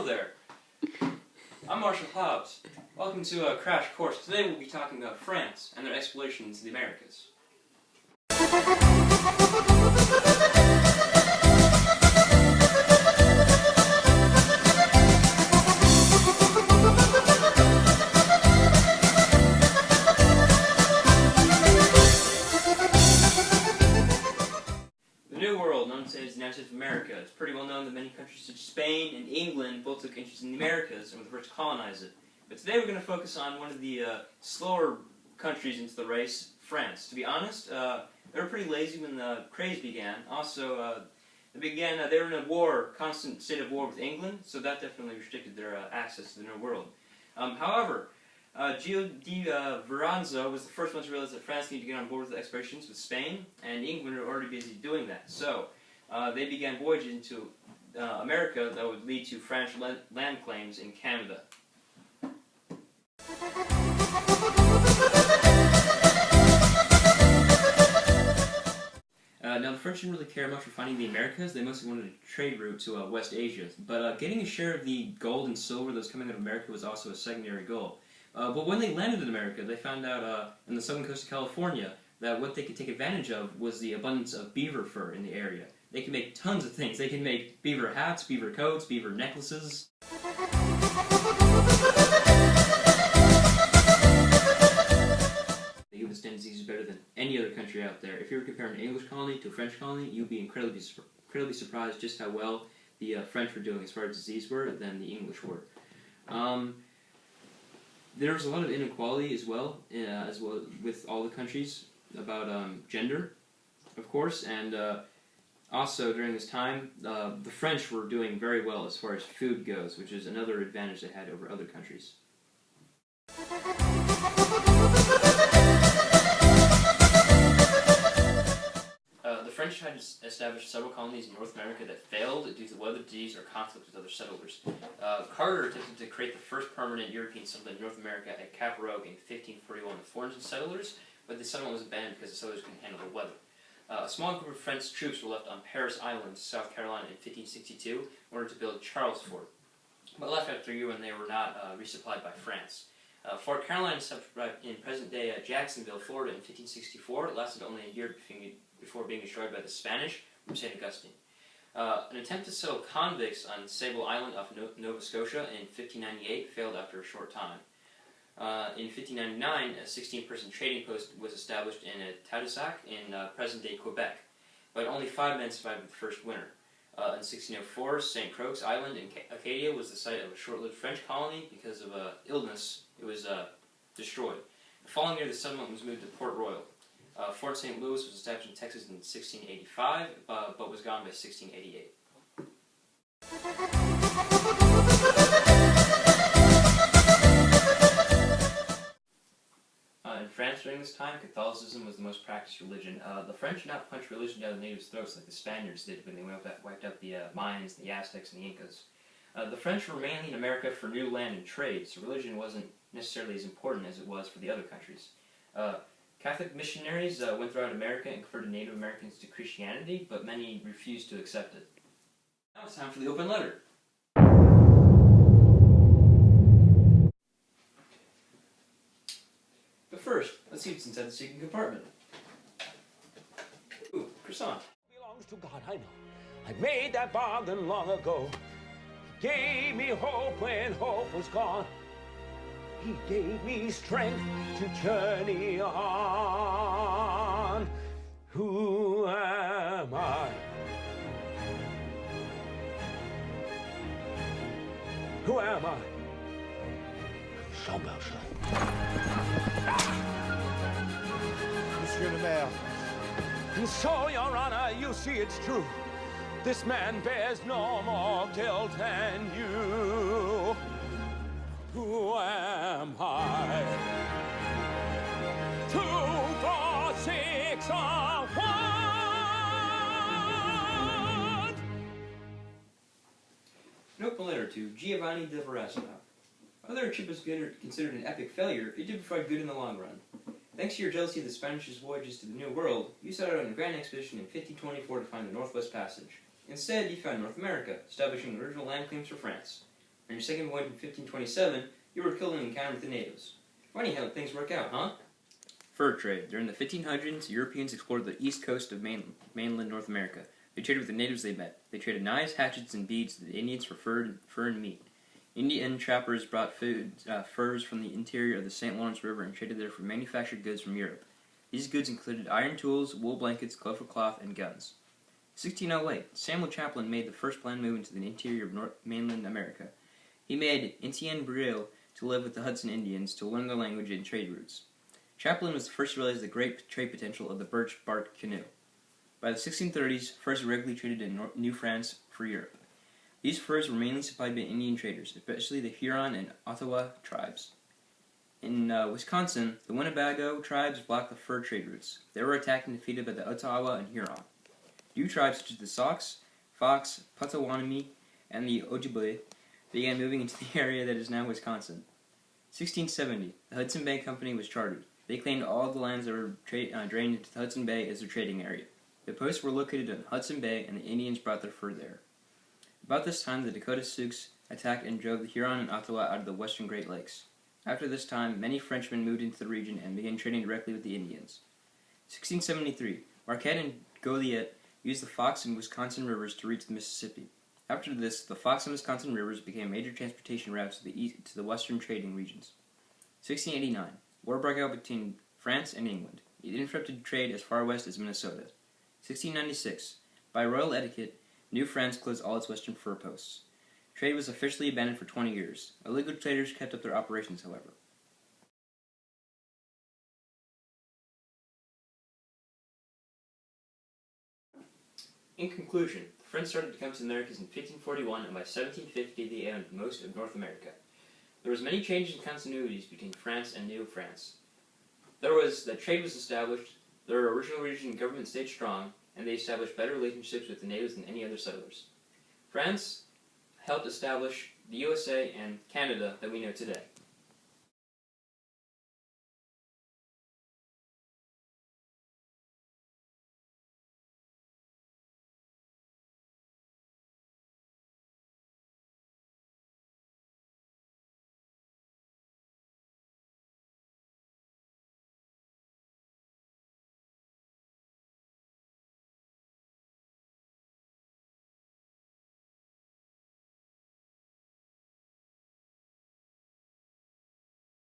Hello there. I'm Marshall Hobbs. Welcome to a crash course. Today we'll be talking about France and their exploration into the Americas. The New World, known today as the United States of America, it's pretty well known that many countries such as Spain and England both took interest in the Americas and were the first to colonize it. But today we're going to focus on one of the slower countries into the race, France. To be honest, they were pretty lazy when the craze began. Also, they were in a constant state of war with England, so that definitely restricted their access to the New World. However, Gio di Verranzo was the first one to realize that France needed to get on board with the expeditions with Spain, and England were already busy doing that. So they began voyages into America that would lead to French land claims in Canada. Now, the French didn't really care much for finding the Americas. They mostly wanted a trade route to West Asia. But getting a share of the gold and silver that was coming out of America was also a secondary goal. But when they landed in America, they found out in the southern coast of California that what they could take advantage of was the abundance of beaver fur in the area. They can make tons of things. They can make beaver hats, beaver coats, beaver necklaces. They withstand diseases better than any other country out there. If you were comparing an English colony to a French colony, you'd be incredibly surprised just how well the French were doing as far as disease were than the English were. There was a lot of inequality as well with all the countries about gender, of course, and also during this time, the French were doing very well as far as food goes, which is another advantage they had over other countries. The French had established several colonies in North America that failed due to weather, disease, or conflict with other settlers. Carter attempted to create the first permanent European settlement in North America at Cap Rogue in 1541 with 400 settlers, but the settlement was abandoned because the settlers couldn't handle the weather. A small group of French troops were left on Paris Island, South Carolina, in 1562 in order to build Charles Fort, but left after a year when they were not resupplied by France. Fort Caroline, in present-day Jacksonville, Florida, in 1564, lasted only a year before being destroyed by the Spanish from St. Augustine. An attempt to settle convicts on Sable Island off Nova Scotia in 1598 failed after a short time. In 1599, a 16-person trading post was established in Tadoussac in present-day Quebec, but only 5 men survived the first winter. In 1604, St. Croix Island in Acadia was the site of a short-lived French colony. Because of illness, it was destroyed. The following year, the settlement was moved to Port Royal. Fort St. Louis was established in Texas in 1685, but was gone by 1688. In France during this time, Catholicism was the most practiced religion. The French did not punch religion down the natives' throats like the Spaniards did when they wiped out the Mayans, the Aztecs, and the Incas. The French were mainly in America for new land and trade, so religion wasn't necessarily as important as it was for the other countries. Catholic missionaries went throughout America and converted Native Americans to Christianity, but many refused to accept it. Now it's time for the open letter. But first, let's see what's inside the secret compartment. Ooh, croissant. Belongs to God, I know. I made that bargain long ago. He gave me hope when hope was gone. He gave me strength to journey on. Who am I? Who am I? Monsieur le Maire. And so, Your Honor, you see it's true. This man bears no more guilt than you. Who am I? 2, 4, 6, or 1. An open letter to Giovanni de Verasco. Although their trip was considered an epic failure, it did provide good in the long run. Thanks to your jealousy of the Spanish voyages to the New World, you set out on a grand expedition in 1524 to find the Northwest Passage. Instead, you found North America, establishing original land claims for France. On your second voyage in 1527, you were killed in an encounter with the natives. Funny how things work out, huh? Fur trade. During the 1500s, Europeans explored the east coast of mainland North America. They traded with the natives they met. They traded knives, hatchets, and beads to the Indians for fur and meat. Indian trappers brought furs from the interior of the St. Lawrence River and traded there for manufactured goods from Europe. These goods included iron tools, wool blankets, clover cloth, and guns. 1608, Samuel Champlain made the first planned move into the interior of mainland America. He made Etienne Brule to live with the Hudson Indians to learn their language and trade routes. Champlain was the first to realize the great trade potential of the birch bark canoe. By the 1630s, furs were regularly traded in New France for Europe. These furs were mainly supplied by Indian traders, especially the Huron and Ottawa tribes. In Wisconsin, the Winnebago tribes blocked the fur trade routes. They were attacked and defeated by the Ottawa and Huron. New tribes such as the Sacs, Fox, Potawatomi, and the Ojibwe began moving into the area that is now Wisconsin. 1670, the Hudson Bay Company was chartered. They claimed all of the lands that were drained into the Hudson Bay as their trading area. The posts were located in Hudson Bay, and the Indians brought their fur there. About this time, the Dakota Sioux attacked and drove the Huron and Ottawa out of the western Great Lakes. After this time, many Frenchmen moved into the region and began trading directly with the Indians. 1673, Marquette and Goliet used the Fox and Wisconsin rivers to reach the Mississippi. After this, the Fox and Wisconsin rivers became major transportation routes to the western trading regions. 1689, war broke out between France and England. It interrupted trade as far west as Minnesota. 1696, by royal etiquette, New France closed all its western fur posts. Trade was officially abandoned for 20 years. Illegal traders kept up their operations, however. In conclusion, the French started to come to the Americas in 1541, and by 1750 they owned most of North America. There was many changes and continuities between France and New France. Trade was established, their original region government stayed strong, and they established better relationships with the natives than any other settlers. France helped establish the USA and Canada that we know today.